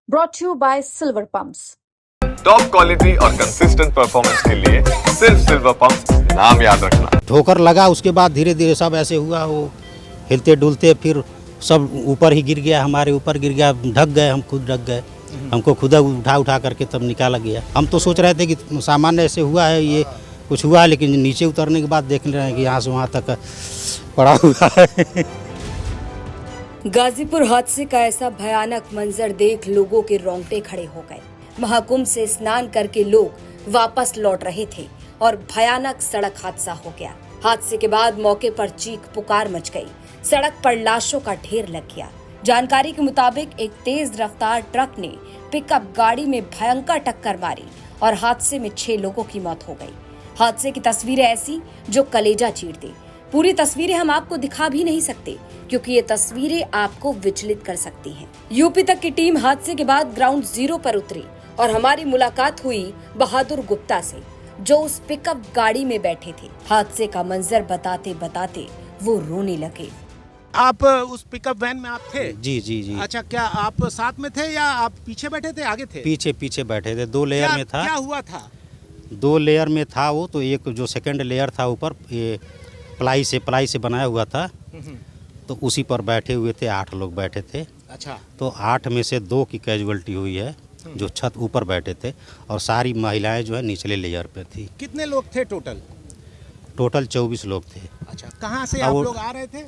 brought to you by Silver Pumps. Top quality और consistent performance के लिए सिर्फ सिल्वर पंप्स नाम याद रखना। ठोकर लगा, उसके बाद धीरे धीरे सब ऐसे हुआ, वो हिलते डुलते फिर सब ऊपर ही गिर गया, हमारे ऊपर गिर गया, ढक गए, हम खुद ढक गए, हमको खुद उठा करके तब निकाला गया। हम तो सोच रहे थे कि सामान्य ऐसे हुआ है, ये कुछ हुआ है, लेकिन नीचे उतरने के बाद देख रहे हैं कि यहाँ से वहाँ तक पड़ा हुआ है। गाजीपुर हादसे का ऐसा भयानक मंजर देख लोगों के रोंगटे खड़े हो गए। महाकुंभ से स्नान करके लोग वापस लौट रहे थे और भयानक सड़क हादसा हो गया। हादसे के बाद मौके पर चीख पुकार मच गई, सड़क पर लाशों का ढेर लग गया। जानकारी के मुताबिक एक तेज रफ्तार ट्रक ने पिकअप गाड़ी में भयंकर टक्कर मारी और हादसे में 6 लोगों की मौत हो गई। हादसे की तस्वीरें ऐसी जो कलेजा चीर दे। पूरी तस्वीरें हम आपको दिखा भी नहीं सकते क्योंकि ये तस्वीरें आपको विचलित कर सकती हैं। यूपी तक की टीम हादसे के बाद ग्राउंड जीरो पर उतरी और हमारी मुलाकात हुई बहादुर गुप्ता से, जो उस पिकअप गाड़ी में बैठे थे। हादसे का मंजर बताते बताते वो रोने लगे। आप उस पिकअप वैन में आप थे? जी जी जी। अच्छा, क्या आप साथ में थे या आप पीछे बैठे थे, आगे थे? पीछे बैठे थे, 2 लेयर में था। क्या हुआ था? 2 लेयर में था वो, तो एक जो सेकंड लेयर था ऊपर ये प्लाई से बनाया हुआ था, तो उसी पर बैठे हुए थे, 8 लोग बैठे थे। अच्छा। तो 8 में से 2 की कैजुअलिटी हुई है, जो छत ऊपर बैठे थे, और सारी महिलाएं जो है निचले लेयर पे थी। कितने लोग थे टोटल? टोटल 24 लोग थे। अच्छा, कहाँ से आप लोग आ रहे थे?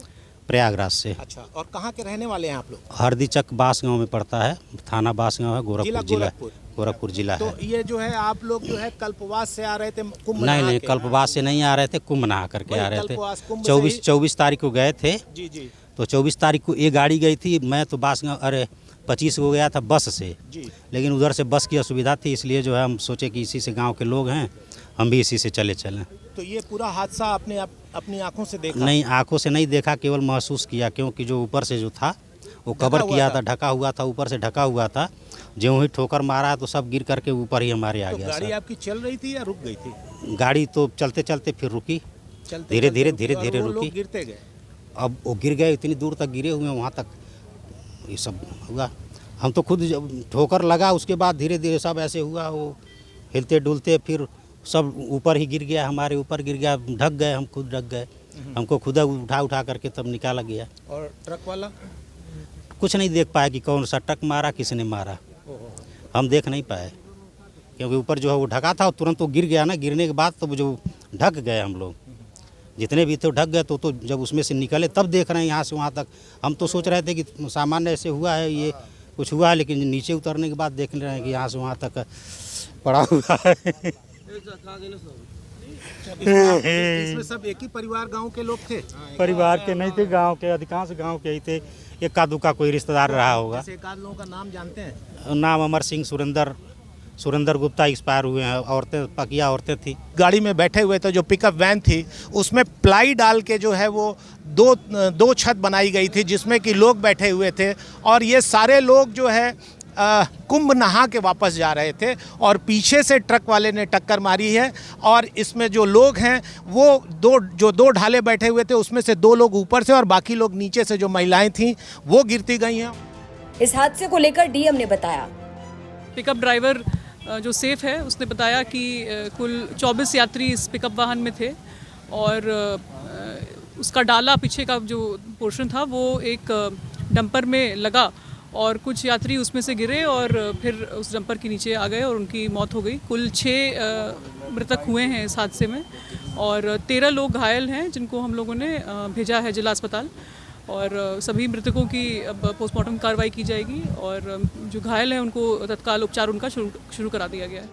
प्रयागराज से। अच्छा, और कहाँ के रहने वाले हैं आप लोग? हरदीचक बास गांव में पड़ता है, थाना बास गांव है, गोरखपुर जिला तो है। ये जो है आप लोग जो है कल्पवास से आ रहे थे? कुंभ नहीं, कल्पवास से नहीं आ रहे थे, कुंभ नहा करके आ रहे थे। 24 तारीख को गए थे। जी जी। तो 24 तारीख को ये गाड़ी गई थी, मैं तो बास गाँव 25 को गया था बस से जी। लेकिन उधर से बस की असुविधा थी, इसलिए जो है हम सोचे कि इसी से गांव के लोग हैं, हम भी इसी से चलें। तो ये पूरा हादसा आपने अपनी आंखों से देखा? नहीं, आंखों से नहीं देखा, केवल महसूस किया, क्योंकि जो ऊपर से जो था वो कवर किया था, ढका हुआ था, ऊपर से ढका हुआ था। जो ही ठोकर मारा तो सब गिर करके ऊपर ही हमारे आ गया। गाड़ी आपकी चल रही थी या रुक गई थी? गाड़ी तो चलते चलते फिर रुकी, धीरे धीरे रुकी। गिरते गए? अब वो गिर गए, इतनी दूर तक गिरे हुए, वहाँ तक ये सब हुआ। हम तो खुद जब ठोकर लगा, उसके बाद धीरे धीरे सब ऐसे हुआ, वो हिलते डुलते फिर सब ऊपर ही गिर गया, हमारे ऊपर गिर गया, ढक गए, हम खुद ढक गए, हमको खुद उठा करके तब निकाला गया। और ट्रक वाला कुछ नहीं देख पाया कि कौन सा ट्रक मारा, किसने मारा, हम देख नहीं पाए, क्योंकि ऊपर जो है वो ढका था, तुरंत वो गिर गया ना। गिरने के बाद तो जो ढक गए हम लोग, जितने भी थे ढक गए। तो जब उसमें से निकले तब देख रहे हैं यहाँ से वहाँ तक। हम तो सोच रहे थे कि सामान्य ऐसे हुआ है, ये कुछ हुआ है, लेकिन नीचे उतरने के बाद देख रहे हैं कि यहाँ से वहाँ तक पड़ा हुआ है। इसमें सब एक ही परिवार गांव के लोग थे? परिवार के नहीं थे, गांव के, अधिकांश गांव के ही थे। एका दुका कोई रिश्तेदार रहा होगा। एक आध लोगों का नाम जानते हैं? नाम अमर सिंह, सुरेंद्र गुप्ता एक्सपायर हुए हैं। औरतें, पकिया औरतें थी। गाड़ी में बैठे हुए थे, जो पिकअप वैन थी उसमें प्लाई डाल के जो है वो दो छत बनाई गई थी, जिसमें कि लोग बैठे हुए थे। और ये सारे लोग जो है कुंभ नहा के वापस जा रहे थे और पीछे से ट्रक वाले ने टक्कर मारी है। और इसमें जो लोग हैं वो दो ढाले बैठे हुए थे, उसमें से 2 लोग ऊपर से और बाकी लोग नीचे से, जो महिलाएं थीं वो गिरती गई हैं। इस हादसे को लेकर डीएम ने बताया, पिकअप ड्राइवर जो सेफ है उसने बताया कि कुल 24 यात्री इस पिकअप वाहन में थे और उसका डाला पीछे का जो पोर्शन था वो एक डंपर में लगा और कुछ यात्री उसमें से गिरे और फिर उस डंपर के नीचे आ गए और उनकी मौत हो गई। कुल 6 मृतक हुए हैं इस हादसे में और 13 लोग घायल हैं, जिनको हम लोगों ने भेजा है जिला अस्पताल। और सभी मृतकों की अब पोस्टमार्टम कार्रवाई की जाएगी और जो घायल हैं उनको तत्काल उपचार उनका शुरू करा दिया गया है।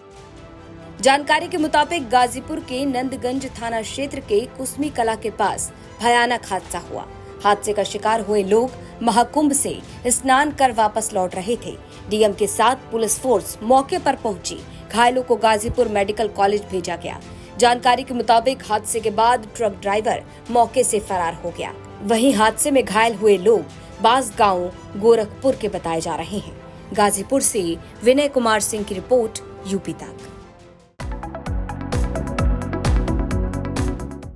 जानकारी के मुताबिक गाजीपुर के नंदगंज थाना क्षेत्र के कुसमी कला के पास भयानक हादसा हुआ। हादसे का शिकार हुए लोग महाकुंभ से स्नान कर वापस लौट रहे थे। डीएम के साथ पुलिस फोर्स मौके पर पहुंची। घायलों को गाजीपुर मेडिकल कॉलेज भेजा गया। जानकारी के मुताबिक हादसे के बाद ट्रक ड्राइवर मौके से फरार हो गया। वहीं हादसे में घायल हुए लोग बास गांव गोरखपुर के बताए जा रहे हैं। गाजीपुर से विनय कुमार सिंह की रिपोर्ट, यूपी तक।